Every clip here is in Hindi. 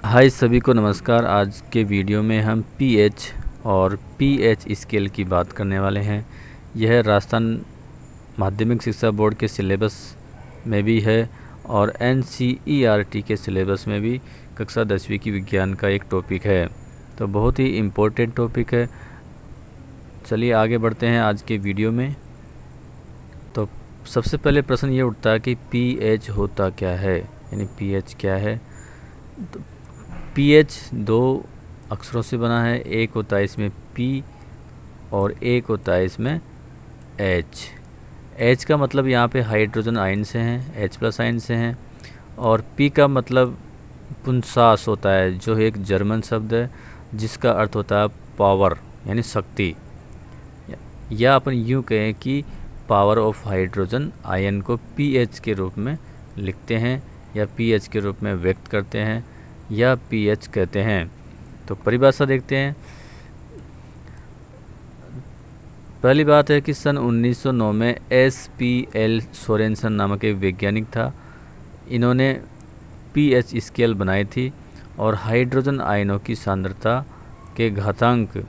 हाय सभी को नमस्कार। आज के वीडियो में हम पीएच और पीएच स्केल की बात करने वाले हैं। यह राजस्थान माध्यमिक शिक्षा बोर्ड के सिलेबस में भी है और एनसीईआरटी के सिलेबस में भी कक्षा 10वीं की विज्ञान का एक टॉपिक है, तो बहुत ही इम्पोर्टेंट टॉपिक है। चलिए आगे बढ़ते हैं आज के वीडियो में। तो सबसे पहले प्रश्न ये उठता है कि पीएच होता क्या है, यानी पीएच क्या है। तो पीएच दो अक्षरों से बना है, एक होता है इसमें पी और एक होता है इसमें एच। एच का मतलब यहाँ पे हाइड्रोजन आयन से हैं, एच प्लस आयन से हैं, और पी का मतलब पुंसास होता है, जो एक जर्मन शब्द है जिसका अर्थ होता है पावर यानी शक्ति, या अपन यूँ कहें कि पावर ऑफ हाइड्रोजन आयन को पीएच के रूप में लिखते हैं या पीएच के रूप में व्यक्त करते हैं या पीएच कहते हैं। तो परिभाषा देखते हैं। पहली बात है कि सन 1909 में एस.पी.एल. सोरेनसन नामक एक वैज्ञानिक था। इन्होंने पीएच स्केल बनाई थी और हाइड्रोजन आयनों की सांद्रता के घातांक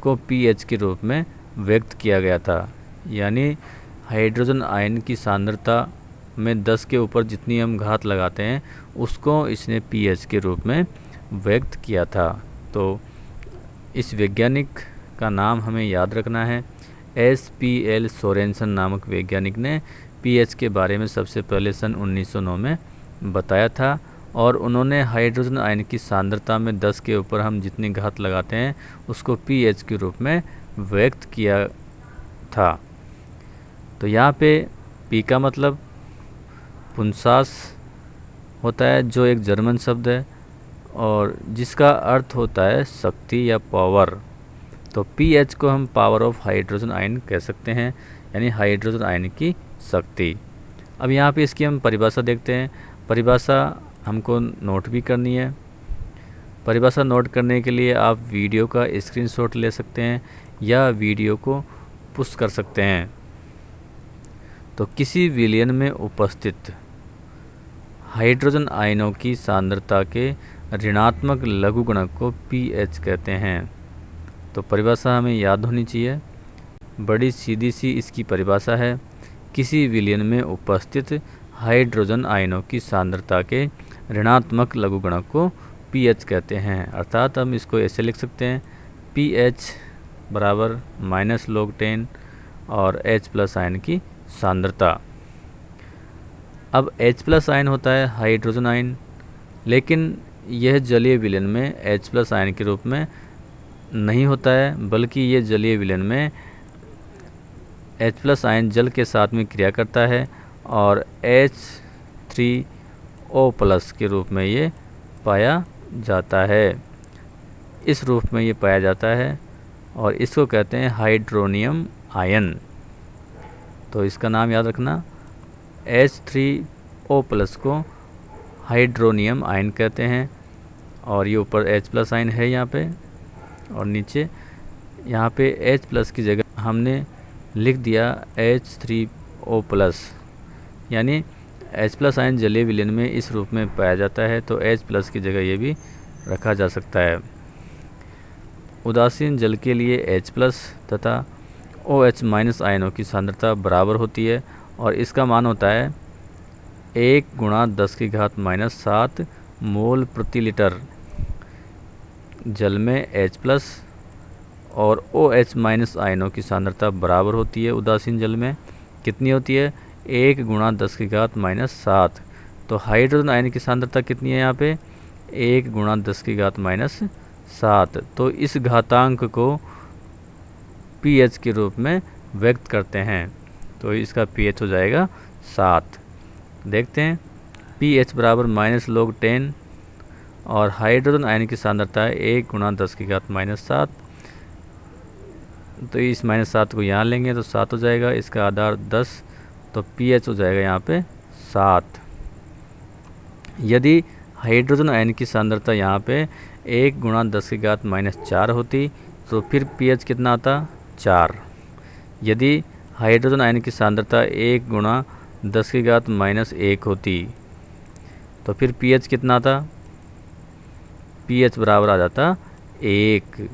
को पीएच के रूप में व्यक्त किया गया था। यानी हाइड्रोजन आयन की सांद्रता में 10 के ऊपर जितनी हम घात लगाते हैं उसको इसने पीएच के रूप में व्यक्त किया था। तो इस वैज्ञानिक का नाम हमें याद रखना है। एस.पी.एल. सोरेनसन नामक वैज्ञानिक ने पीएच के बारे में सबसे पहले सन 1909 में बताया था और उन्होंने हाइड्रोजन आयन की सांद्रता में 10 के ऊपर हम जितनी घात लगाते हैं उसको पीएच के रूप में व्यक्त किया था। तो यहाँ पे पी का मतलब पुंसास होता है, जो एक जर्मन शब्द है और जिसका अर्थ होता है शक्ति या पावर। तो पीएच को हम पावर ऑफ हाइड्रोजन आयन कह सकते हैं, यानी हाइड्रोजन आयन की शक्ति। अब यहाँ पे इसकी हम परिभाषा देखते हैं। परिभाषा हमको नोट भी करनी है। परिभाषा नोट करने के लिए आप वीडियो का स्क्रीनशॉट ले सकते हैं या वीडियो को पुश कर सकते हैं। तो किसी विलयन में उपस्थित हाइड्रोजन आयनों की सांद्रता के ऋणात्मक लघुगणक को पीएच कहते हैं। तो परिभाषा हमें याद होनी चाहिए। बड़ी सीधी सी इसकी परिभाषा है, किसी विलयन में उपस्थित हाइड्रोजन आयनों की सांद्रता के ऋणात्मक लघुगणक को पीएच कहते हैं। अर्थात हम इसको ऐसे लिख सकते हैं, पीएच बराबर -log10 और एच प्लस आयन की सांद्रता। अब H प्लस आयन होता है हाइड्रोजन आयन, लेकिन यह जलीय विलयन में H प्लस आयन के रूप में नहीं होता है, बल्कि ये जलीय विलयन में H प्लस आयन जल के साथ में क्रिया करता है और H3O प्लस के रूप में ये पाया जाता है। इस रूप में ये पाया जाता है और इसको कहते हैं हाइड्रोनियम आयन। तो इसका नाम याद रखना, H3O प्लस को हाइड्रोनियम आयन कहते हैं और ये ऊपर H प्लस आयन है यहाँ पे, और नीचे यहाँ पे H प्लस की जगह हमने लिख दिया H3O प्लस, यानी H प्लस आयन जलीय विलयन में इस रूप में पाया जाता है, तो H प्लस की जगह ये भी रखा जा सकता है। उदासीन जल के लिए H प्लस तथा OH माइनस आयनों की सांद्रता बराबर होती है और इसका मान होता है 1 × 10⁻⁷ मोल प्रति लीटर जल में H प्लस और OH माइनस आयनों की सांद्रता बराबर होती है। उदासीन जल में कितनी होती है? 1 × 10⁻⁷। तो हाइड्रोजन आयन की सांद्रता कितनी है यहाँ पे? 1 × 10⁻⁷। तो इस घातांक को पीएच के रूप में व्यक्त करते हैं, तो इसका पीएच हो जाएगा 7। देखते हैं, पीएच बराबर -log10 और हाइड्रोजन आयन की सांद्रता है 1 × 10⁻⁷। तो इस -7 को यहाँ लेंगे तो 7 हो जाएगा, इसका आधार 10, तो पीएच हो जाएगा यहाँ पे 7। यदि हाइड्रोजन आयन की सांद्रता यहाँ पे 1 × 10⁻⁴ होती तो फिर पीएच कितना आता? 4। यदि हाइड्रोजन आयन की सांद्रता 1 × 10⁻⁻1 होती तो फिर पीएच कितना आता? pH बराबर आ जाता 1।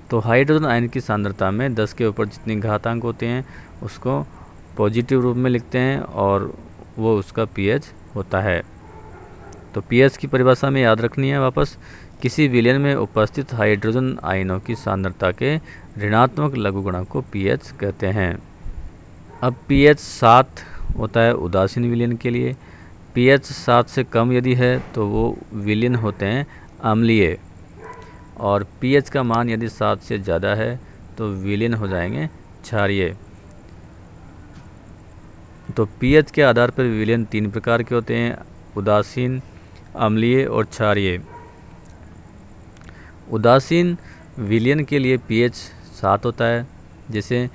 तो हाइड्रोजन आयन की सांद्रता में 10 के ऊपर जितनी घातांक होते हैं उसको पॉजिटिव रूप में लिखते हैं और वो उसका pH होता है। तो pH की परिभाषा में याद रखनी है वापस, किसी विलयन में उपस्थित हाइड्रोजन आयनों की सांद्रता के ऋणात्मक लघुगणक को pH कहते हैं। अब pH 7 होता है उदासीन विलयन के लिए। pH 7 से कम यदि है तो वो विलयन होते हैं अम्लीय, और pH का मान यदि 7 से ज़्यादा है तो विलयन हो जाएंगे क्षारीय। तो pH के आधार पर विलयन 3 प्रकार के होते हैं, उदासीन, अम्लीय और क्षारीय। उदासीन विलयन के लिए pH 7 होता है। जैसे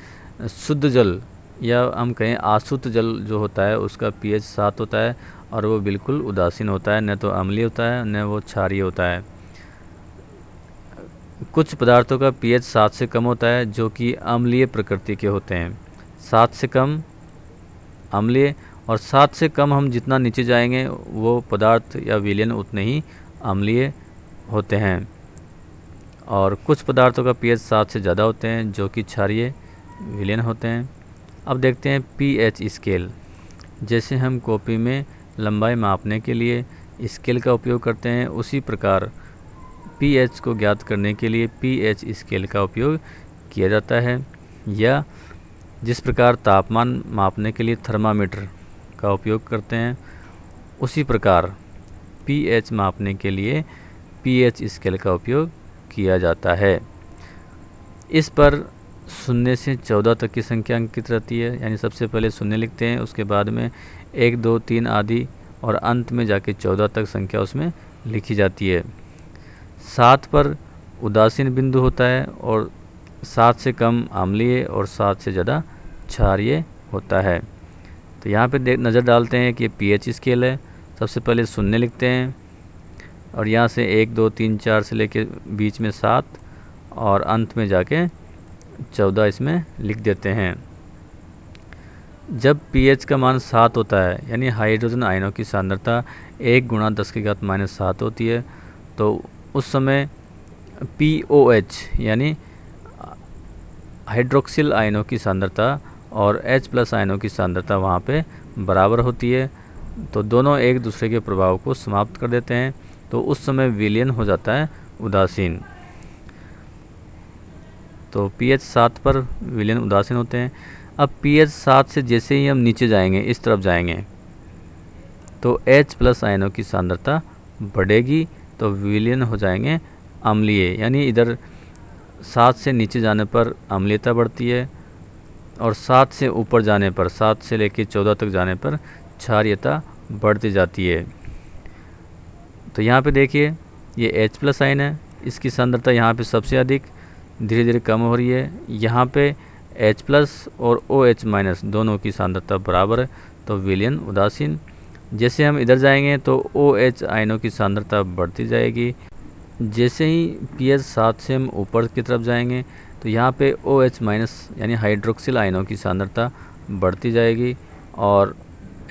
शुद्ध जल या हम कहें आशुद्ध जल जो होता है उसका pH 7 होता है और वो बिल्कुल उदासीन होता है, न तो अम्लीय होता है न वो क्षारीय होता है। कुछ पदार्थों का pH 7 से कम होता है जो कि अम्लीय प्रकृति के होते हैं। 7 से कम अम्लीय, और 7 से कम हम जितना नीचे जाएंगे वो पदार्थ या विलयन उतने ही अम्लीय होते हैं। और कुछ पदार्थों का pH 7 से ज़्यादा होते हैं जो कि क्षारीय विलयन होते हैं। अब देखते हैं pH स्केल। जैसे हम कॉपी में लंबाई मापने के लिए स्केल का उपयोग करते हैं, उसी प्रकार pH को ज्ञात करने के लिए pH स्केल का उपयोग किया जाता है। या जिस प्रकार तापमान मापने के लिए थर्मामीटर का उपयोग करते हैं, उसी प्रकार pH मापने के लिए pH स्केल का उपयोग किया जाता है। इस पर 0 से 14 तक की संख्या अंकित रहती है, यानी सबसे पहले 0 लिखते हैं, उसके बाद में 1, 2, 3 आदि, और अंत में जाके 14 तक संख्या उसमें लिखी जाती है। 7 पर उदासीन बिंदु होता है और 7 से कम अम्लीय और 7 से ज़्यादा क्षारीय होता है। तो यहाँ पे नज़र डालते हैं कि pH स्केल है। सबसे पहले 0 लिखते हैं और यहाँ से 1, 2, 3, 4 से लेके बीच में 7 और अंत में जाके 14 इसमें लिख देते हैं। जब pH का मान 7 होता है, यानी हाइड्रोजन आयनों की सांद्रता 1 × 10⁻⁷ होती है, तो उस समय POH यानी हाइड्रोक्सिल आयनों की सांद्रता और H+ आयनों की सांद्रता वहाँ पे बराबर होती है। तो दोनों एक दूसरे के प्रभाव को समाप्त कर देते हैं, तो उस समय विलयन हो जाता है उदासीन। तो pH 7 पर विलयन उदासीन होते हैं। अब pH 7 से जैसे ही हम नीचे जाएंगे, इस तरफ जाएंगे, तो H+ आयनों की सांद्रता बढ़ेगी, तो विलयन हो जाएंगे अम्लीय। यानी इधर 7 से नीचे जाने पर अम्लीयता बढ़ती है और 7 से ऊपर जाने पर, 7 से लेकर 14 तक जाने पर क्षारीयता बढ़ती जाती है। तो यहाँ पे देखिए ये H+ आयन है, इसकी सांद्रता यहाँ पे सबसे अधिक धीरे धीरे कम हो रही है। यहाँ पे H+ और OH- दोनों की सांद्रता बराबर है, तो विलयन उदासीन। जैसे हम इधर जाएंगे तो OH आयनों की सांद्रता बढ़ती जाएगी। जैसे ही pH 7 से हम ऊपर की तरफ जाएंगे तो यहाँ पे OH- यानी हाइड्रोक्सिल आयनों की सांद्रता बढ़ती जाएगी और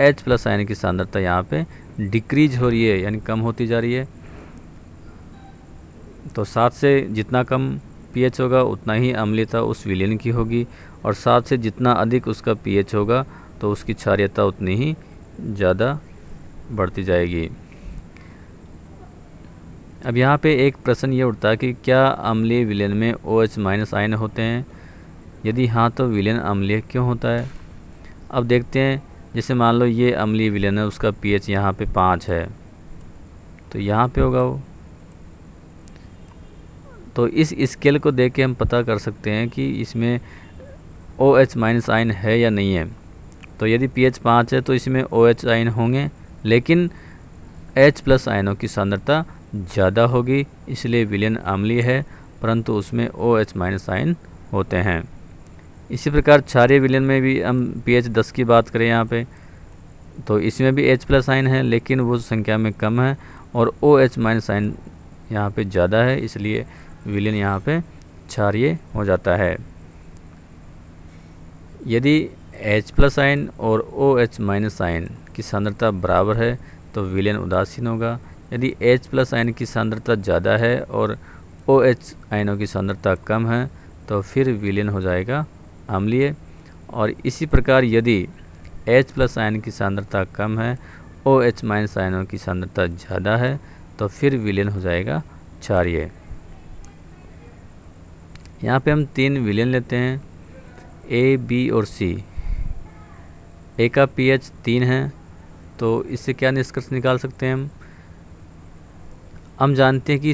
H+ आयन की सांद्रता यहाँ पे डिक्रीज हो रही है, यानी कम होती जा रही है। तो 7 से जितना कम pH होगा उतना ही अम्लीयता उस विलयन की होगी, और 7 से जितना अधिक उसका pH होगा तो उसकी क्षारीयता उतनी ही ज़्यादा बढ़ती जाएगी। अब यहाँ पे एक प्रश्न ये उठता है कि क्या अम्लीय विलयन में OH- आयन होते हैं? यदि हाँ तो विलयन अम्लीय क्यों होता है? अब देखते हैं। जैसे मान लो ये अम्लीय विलयन है, उसका pH यहाँ पे 5 है, तो यहाँ पे होगा वो। तो इस स्केल को देख के हम पता कर सकते हैं कि इसमें OH- आयन है या नहीं है। तो यदि pH 5 है तो इसमें OH आयन होंगे, लेकिन H+ आयनों की सांद्रता ज़्यादा होगी, इसलिए विलयन अम्लीय है, परंतु उसमें OH- आयन होते हैं। इसी प्रकार क्षारीय विलयन में भी हम pH 10 की बात करें यहाँ पे, तो इसमें भी H+ आयन है, लेकिन वो संख्या में कम है, और OH- आयन यहाँ पे ज़्यादा है, इसलिए विलयन यहाँ पे क्षारीय हो जाता है। यदि H+ आयन और OH- आयन की सांद्रता बराबर है तो विलयन उदासीन होगा। यदि H+ आयन की सांद्रता ज़्यादा है और OH आयनों की सांद्रता कम है तो फिर विलयन हो जाएगा अम्लीय। और इसी प्रकार यदि H+ आयन की सांद्रता कम है, OH- आयनों की सांद्रता ज़्यादा है तो फिर विलयन हो जाएगा क्षारीय। यहाँ पे हम 3 विलयन लेते हैं, A, B और C। A का pH 3 है तो इससे क्या निष्कर्ष निकाल सकते हैं हम जानते हैं कि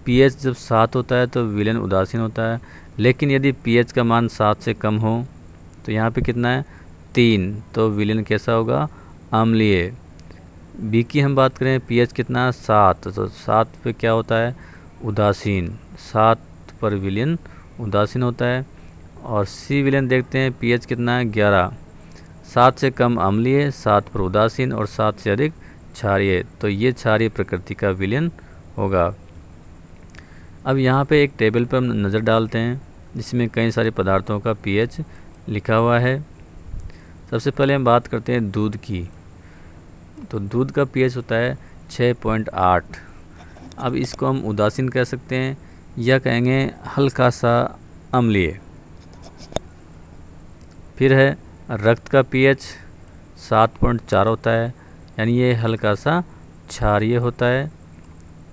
pH जब 7 होता है तो विलयन उदासीन होता है, लेकिन यदि pH का मान 7 से कम हो तो यहाँ पे कितना है 3, तो विलयन कैसा होगा अम्लीय। B की हम बात करें, pH कितना 7, तो 7 पे क्या होता है उदासीन, 7 पर विलयन उदासीन होता है। और C विलयन देखते हैं, pH कितना है 11, 7 से कम अम्लीय, 7 पर उदासीन और 7 से अधिक क्षारीय, तो ये क्षारीय प्रकृति का विलयन होगा। अब यहाँ पे एक टेबल पर हम नज़र डालते हैं जिसमें कई सारे पदार्थों का pH लिखा हुआ है। सबसे पहले हम बात करते हैं दूध की, तो दूध का pH होता है 6.8। अब इसको हम उदासीन कह सकते हैं या कहेंगे हल्का सा अम्लीय। फिर है रक्त का pH 7.4 होता है, यानी ये हल्का सा क्षारीय होता है,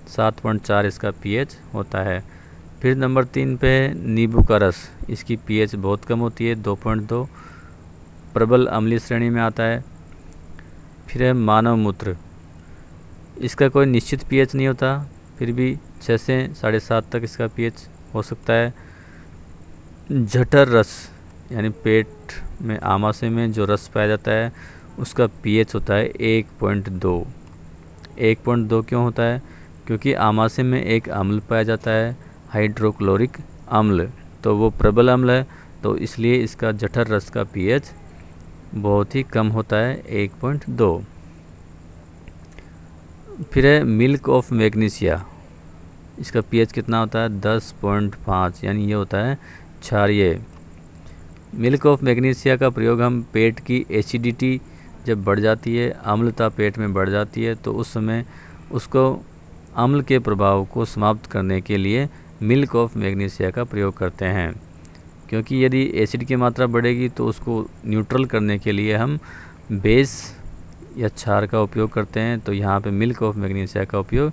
7.4 इसका pH होता है। फिर नंबर 3 पे है नींबू का रस, इसकी pH बहुत कम होती है 2.2, प्रबल अम्लीय श्रेणी में आता है। फिर है मानव मूत्र, इसका कोई निश्चित pH नहीं होता, फिर भी 6 से 7.5 तक इसका pH हो सकता है। जठर रस यानी पेट में आमाशय में जो रस पाया जाता है उसका pH होता है 1.2। 1.2 क्यों होता है, क्योंकि आमाशय में एक अम्ल पाया जाता है हाइड्रोक्लोरिक अम्ल, तो वो प्रबल अम्ल है, तो इसलिए इसका जठर रस का pH बहुत ही कम होता है 1.2। फिर है मिल्क ऑफ मैग्नीशिया, इसका pH कितना होता है 10.5, यानी ये होता है क्षारीय। मिल्क ऑफ मैग्नीशिया का प्रयोग हम पेट की एसिडिटी जब बढ़ जाती है, अम्लता पेट में बढ़ जाती है, तो उस समय उसको अम्ल के प्रभाव को समाप्त करने के लिए मिल्क ऑफ मैग्नीशिया का प्रयोग करते हैं। क्योंकि यदि एसिड की मात्रा बढ़ेगी तो उसको न्यूट्रल करने के लिए हम बेस या क्षार का उपयोग करते हैं, तो यहाँ पे मिल्क ऑफ मैग्नीशिया का उपयोग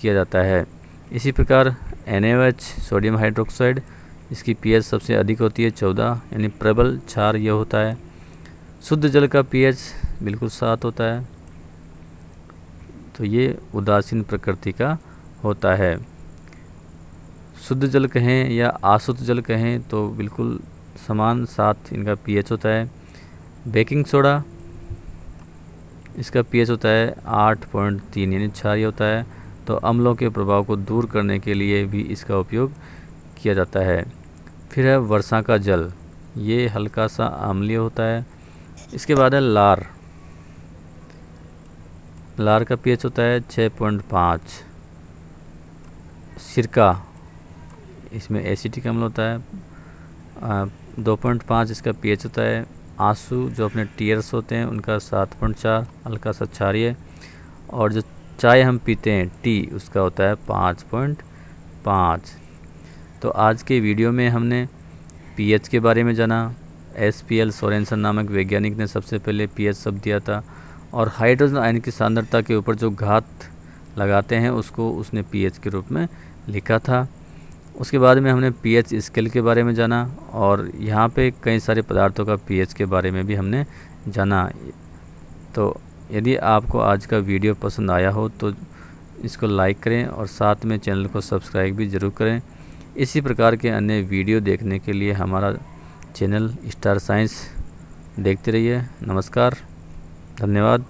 किया जाता है। इसी प्रकार NaOH सोडियम हाइड्रोक्साइड, इसकी pH सबसे अधिक होती है 14, यानी प्रबल क्षार यह होता है। शुद्ध जल का pH बिल्कुल 7 होता है, तो ये उदासीन प्रकृति का होता है। शुद्ध जल कहें या अशुद्ध जल कहें तो बिल्कुल समान 7 इनका pH होता है। बेकिंग सोडा, इसका pH होता है 8.3, यानी क्षारीय होता है, तो अम्लों के प्रभाव को दूर करने के लिए भी इसका उपयोग किया जाता है। फिर है वर्षा का जल, ये हल्का सा अम्लीय होता है। इसके बाद है लार, लार का pH होता है 6.5। सिरका, इसमें एसिटिक अम्ल होता है 2.5 इसका pH होता है। आंसू जो अपने टीयर्स होते हैं उनका 7.4, हल्का सा क्षारीय। और जो चाय हम पीते हैं टी, उसका होता है 5.5। तो आज के वीडियो में हमने pH के बारे में जाना। SPL सोरेनसन नामक वैज्ञानिक ने सबसे पहले pH शब्द दिया था, और हाइड्रोजन आयन की सांद्रता के ऊपर जो घात लगाते हैं उसको उसने pH के रूप में लिखा था। उसके बाद में हमने pH स्केल के बारे में जाना, और यहाँ पे कई सारे पदार्थों का pH के बारे में भी हमने जाना। तो यदि आपको आज का वीडियो पसंद आया हो तो इसको लाइक करें और साथ में चैनल को सब्सक्राइब भी ज़रूर करें। इसी प्रकार के अन्य वीडियो देखने के लिए हमारा चैनल स्टार साइंस देखते रहिए। नमस्कार, धन्यवाद।